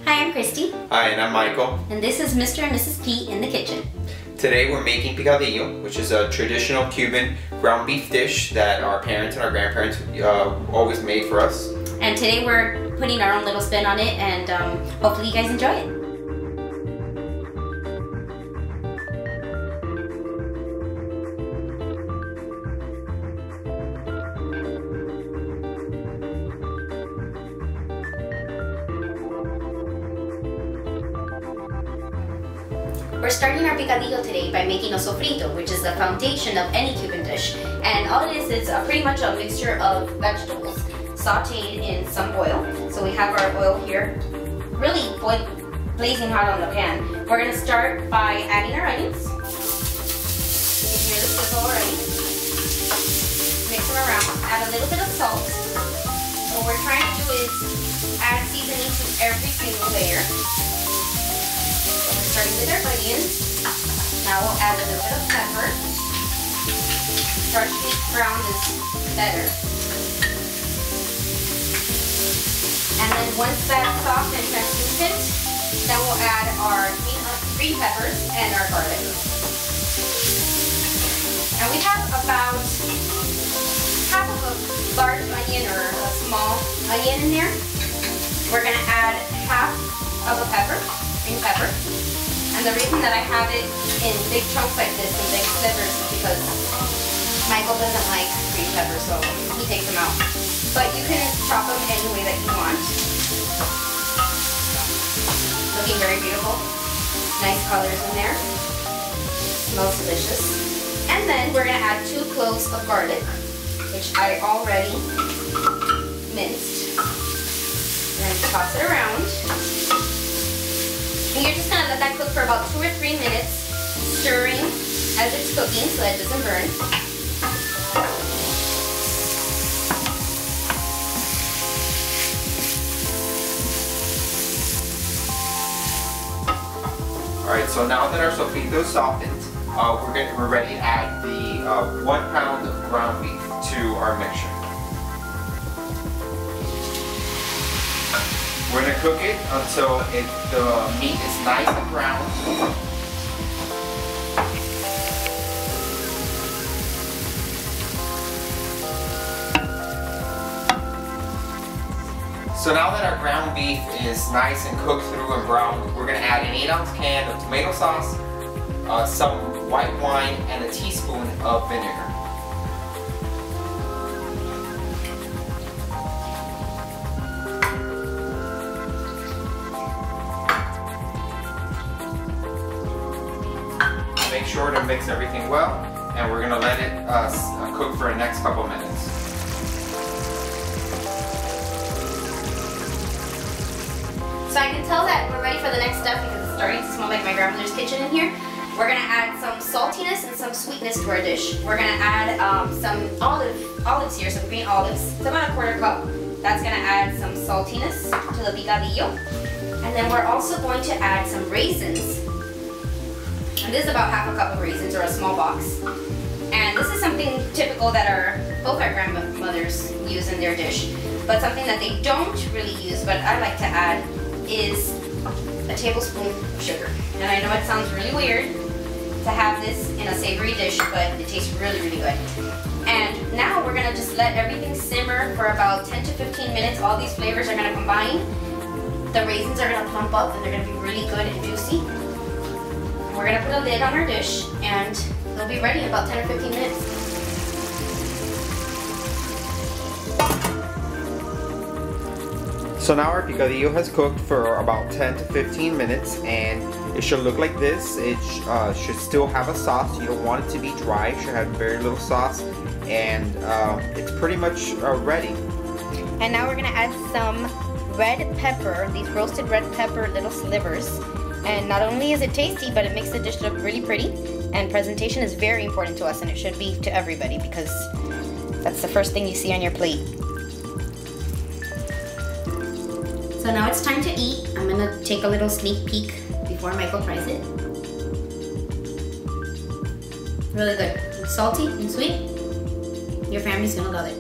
Hi, I'm Christy. Hi, and I'm Michael. And this is Mr. and Mrs. P in the kitchen. Today we're making picadillo, which is a traditional Cuban ground beef dish that our parents and our grandparents always made for us. And today we're putting our own little spin on it, and hopefully you guys enjoy it. We're starting our picadillo today by making a sofrito, which is the foundation of any Cuban dish. And all it is pretty much a mixture of vegetables sauteed in some oil. So we have our oil here, really blazing hot on the pan. We're going to start by adding our onions. You can hear the sizzle already. Mix them around. Add a little bit of salt. What we're trying to do is add seasoning to every single layer. Starting with our onions. Now we'll add a little bit of pepper. Dark brown is better. And then once that's soft and translucent, then we'll add our green peppers and our garlic. And we have about half of a large onion or a small onion in there. We're going to add half of a pepper, green pepper. And the reason that I have it in big chunks like this, in big slivers, is because Michael doesn't like green pepper, so he takes them out. But you can chop them any way that you want. Looking very beautiful. Nice colors in there. Smells delicious. And then we're going to add 2 cloves of garlic, which I already minced. And then toss it around. And you're just going to let that cook for about 2 or 3 minutes, stirring as it's cooking so that it doesn't burn. Alright, so now that our sofrito is softened, we're ready to add the 1 pound of ground beef to our mixture. We're going to cook it until the meat is nice and brown. So now that our ground beef is nice and cooked through and brown, we're going to add an 8-ounce can of tomato sauce, some white wine, and a teaspoon of vinegar. Make sure to mix everything well, and we're going to let it cook for the next couple minutes. So I can tell that we're ready for the next step because it's starting to smell like my grandmother's kitchen in here. We're going to add some saltiness and some sweetness to our dish. We're going to add some olives here, some green olives. It's about a 1/4 cup. That's going to add some saltiness to the picadillo. And then we're also going to add some raisins. And this is about half a cup of raisins, or a small box. And this is something typical that both our grandmothers use in their dish. But something that they don't really use, but I like to add, is a tablespoon of sugar. And I know it sounds really weird to have this in a savory dish, but it tastes really, really good. And now we're gonna just let everything simmer for about 10 to 15 minutes. All these flavors are gonna combine. The raisins are gonna plump up and they're gonna be really good and juicy. We're going to put a lid on our dish, and they'll be ready in about 10 or 15 minutes. So now our picadillo has cooked for about 10 to 15 minutes, and it should look like this. It should still have a sauce. You don't want it to be dry. It should have very little sauce, and it's pretty much ready. And now we're going to add some red pepper, these roasted red pepper little slivers. And not only is it tasty, but it makes the dish look really pretty. And presentation is very important to us, and it should be to everybody, because that's the first thing you see on your plate. So now it's time to eat. I'm gonna take a little sneak peek before Michael tries it. Really good. It's salty and sweet. Your family's gonna love it.